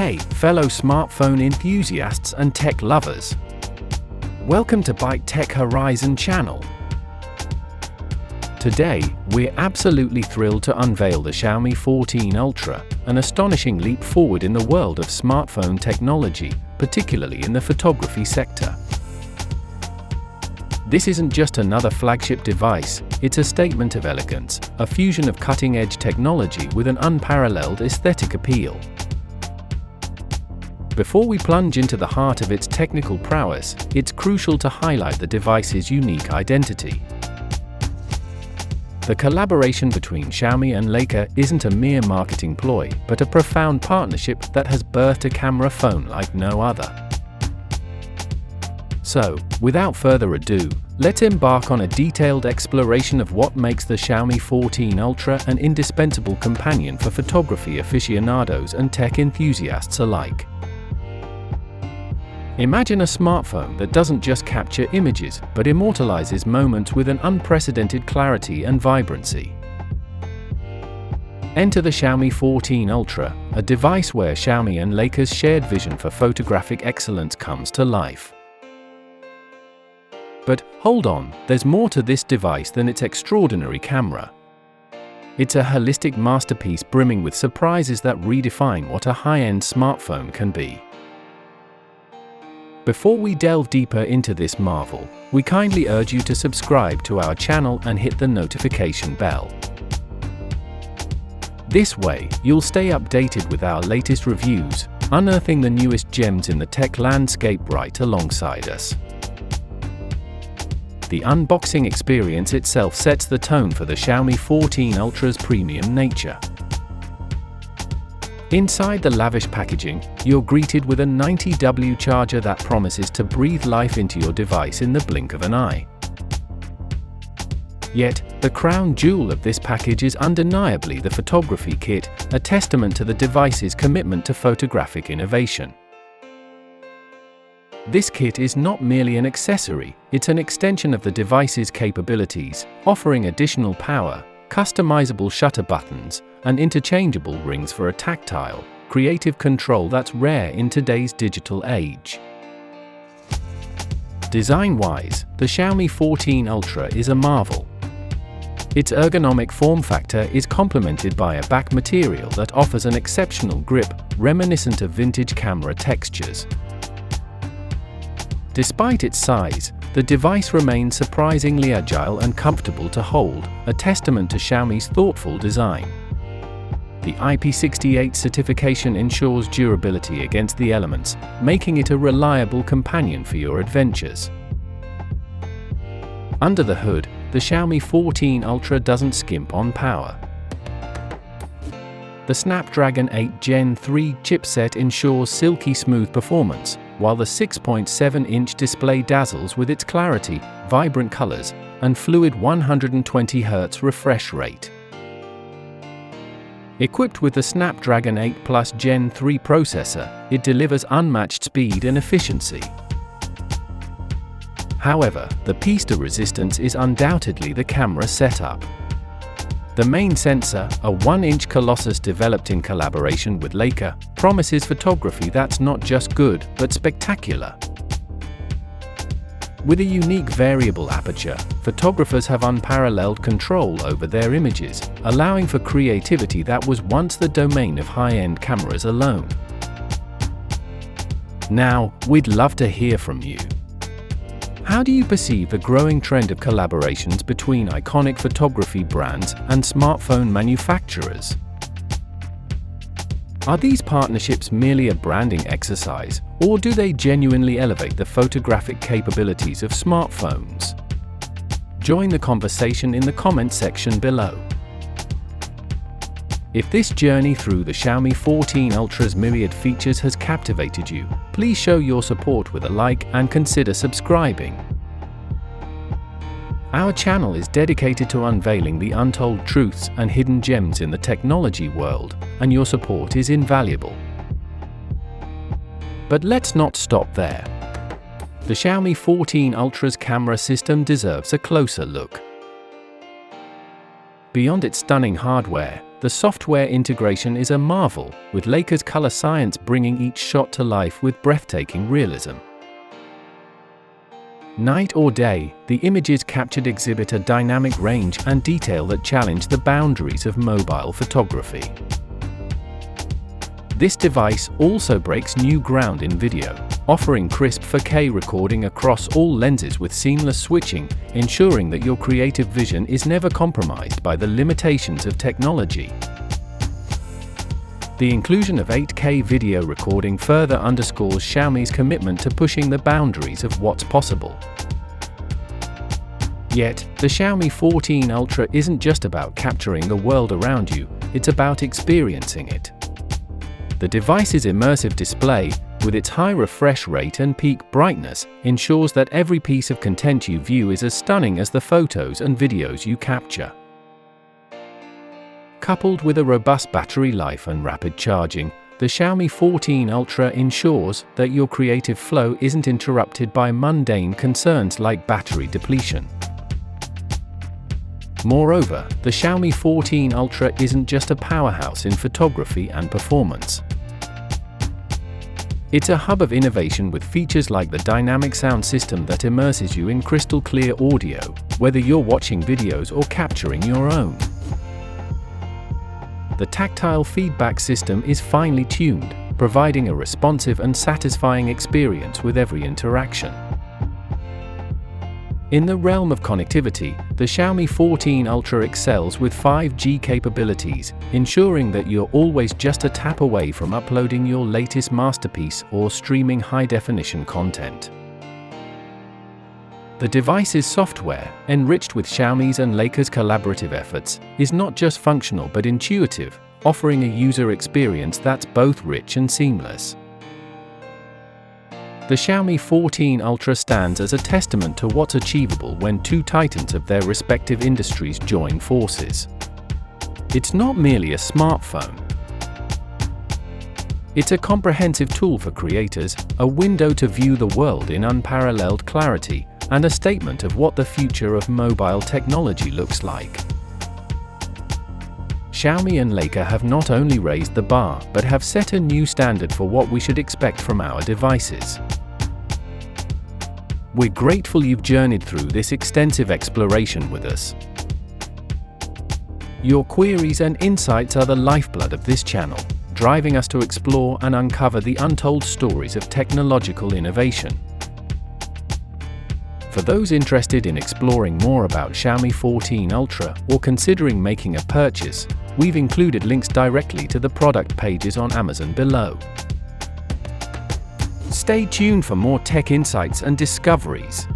Hey, fellow smartphone enthusiasts and tech lovers. Welcome to Byte Tech Horizon channel. Today, we're absolutely thrilled to unveil the Xiaomi 14 Ultra, an astonishing leap forward in the world of smartphone technology, particularly in the photography sector. This isn't just another flagship device, it's a statement of elegance, a fusion of cutting-edge technology with an unparalleled aesthetic appeal. Before we plunge into the heart of its technical prowess, it's crucial to highlight the device's unique identity. The collaboration between Xiaomi and Lei-ca isn't a mere marketing ploy, but a profound partnership that has birthed a camera phone like no other. So, without further ado, let's embark on a detailed exploration of what makes the Xiaomi 14 Ultra an indispensable companion for photography aficionados and tech enthusiasts alike. Imagine a smartphone that doesn't just capture images, but immortalizes moments with an unprecedented clarity and vibrancy. Enter the Xiaomi 14 Ultra, a device where Xiaomi and Lei-ca's shared vision for photographic excellence comes to life. But hold on, there's more to this device than its extraordinary camera. It's a holistic masterpiece brimming with surprises that redefine what a high-end smartphone can be. Before we delve deeper into this marvel, we kindly urge you to subscribe to our channel and hit the notification bell. This way, you'll stay updated with our latest reviews, unearthing the newest gems in the tech landscape right alongside us. The unboxing experience itself sets the tone for the Xiaomi 14 Ultra's premium nature. Inside the lavish packaging, you're greeted with a 90W charger that promises to breathe life into your device in the blink of an eye. Yet, the crown jewel of this package is undeniably the photography kit, a testament to the device's commitment to photographic innovation. This kit is not merely an accessory, it's an extension of the device's capabilities, offering additional power, customizable shutter buttons, and interchangeable rings for a tactile, creative control that's rare in today's digital age. Design-wise, the Xiaomi 14 Ultra is a marvel. Its ergonomic form factor is complemented by a back material that offers an exceptional grip, reminiscent of vintage camera textures. Despite its size, the device remains surprisingly agile and comfortable to hold, a testament to Xiaomi's thoughtful design. The IP68 certification ensures durability against the elements, making it a reliable companion for your adventures. Under the hood, the Xiaomi 14 Ultra doesn't skimp on power. The Snapdragon 8 Gen 3 chipset ensures silky smooth performance, while the 6.7-inch display dazzles with its clarity, vibrant colors, and fluid 120Hz refresh rate. Equipped with the Snapdragon 8 Plus Gen 3 processor, it delivers unmatched speed and efficiency. However, the piece de resistance is undoubtedly the camera setup. The main sensor, a 1-inch Colossus developed in collaboration with Lei-ca, promises photography that's not just good, but spectacular. With a unique variable aperture, photographers have unparalleled control over their images, allowing for creativity that was once the domain of high-end cameras alone. Now, we'd love to hear from you. How do you perceive the growing trend of collaborations between iconic photography brands and smartphone manufacturers? Are these partnerships merely a branding exercise, or do they genuinely elevate the photographic capabilities of smartphones? Join the conversation in the comment section below. If this journey through the Xiaomi 14 Ultra's myriad features has captivated you, please show your support with a like and consider subscribing. Our channel is dedicated to unveiling the untold truths and hidden gems in the technology world, and your support is invaluable. But let's not stop there. The Xiaomi 14 Ultra's camera system deserves a closer look. Beyond its stunning hardware, The software integration is a marvel, with Lei-ca's color science bringing each shot to life with breathtaking realism. Night or day, the images captured exhibit a dynamic range and detail that challenge the boundaries of mobile photography. This device also breaks new ground in video, offering crisp 4K recording across all lenses with seamless switching, ensuring that your creative vision is never compromised by the limitations of technology. The inclusion of 8K video recording further underscores Xiaomi's commitment to pushing the boundaries of what's possible. Yet, the Xiaomi 14 Ultra isn't just about capturing the world around you, it's about experiencing it. The device's immersive display, with its high refresh rate and peak brightness, ensures that every piece of content you view is as stunning as the photos and videos you capture. Coupled with a robust battery life and rapid charging, the Xiaomi 14 Ultra ensures that your creative flow isn't interrupted by mundane concerns like battery depletion. Moreover, the Xiaomi 14 Ultra isn't just a powerhouse in photography and performance. It's a hub of innovation with features like the dynamic sound system that immerses you in crystal-clear audio, whether you're watching videos or capturing your own. The tactile feedback system is finely tuned, providing a responsive and satisfying experience with every interaction. In the realm of connectivity, the Xiaomi 14 Ultra excels with 5G capabilities, ensuring that you're always just a tap away from uploading your latest masterpiece or streaming high-definition content. The device's software, enriched with Xiaomi's and Lei-ca's collaborative efforts, is not just functional but intuitive, offering a user experience that's both rich and seamless. The Xiaomi 14 Ultra stands as a testament to what's achievable when two titans of their respective industries join forces. It's not merely a smartphone. It's a comprehensive tool for creators, a window to view the world in unparalleled clarity, and a statement of what the future of mobile technology looks like. Xiaomi and Lei-ca have not only raised the bar, but have set a new standard for what we should expect from our devices. We're grateful you've journeyed through this extensive exploration with us. Your queries and insights are the lifeblood of this channel, driving us to explore and uncover the untold stories of technological innovation. For those interested in exploring more about Xiaomi 14 Ultra or considering making a purchase, we've included links directly to the product pages on Amazon below. Stay tuned for more tech insights and discoveries.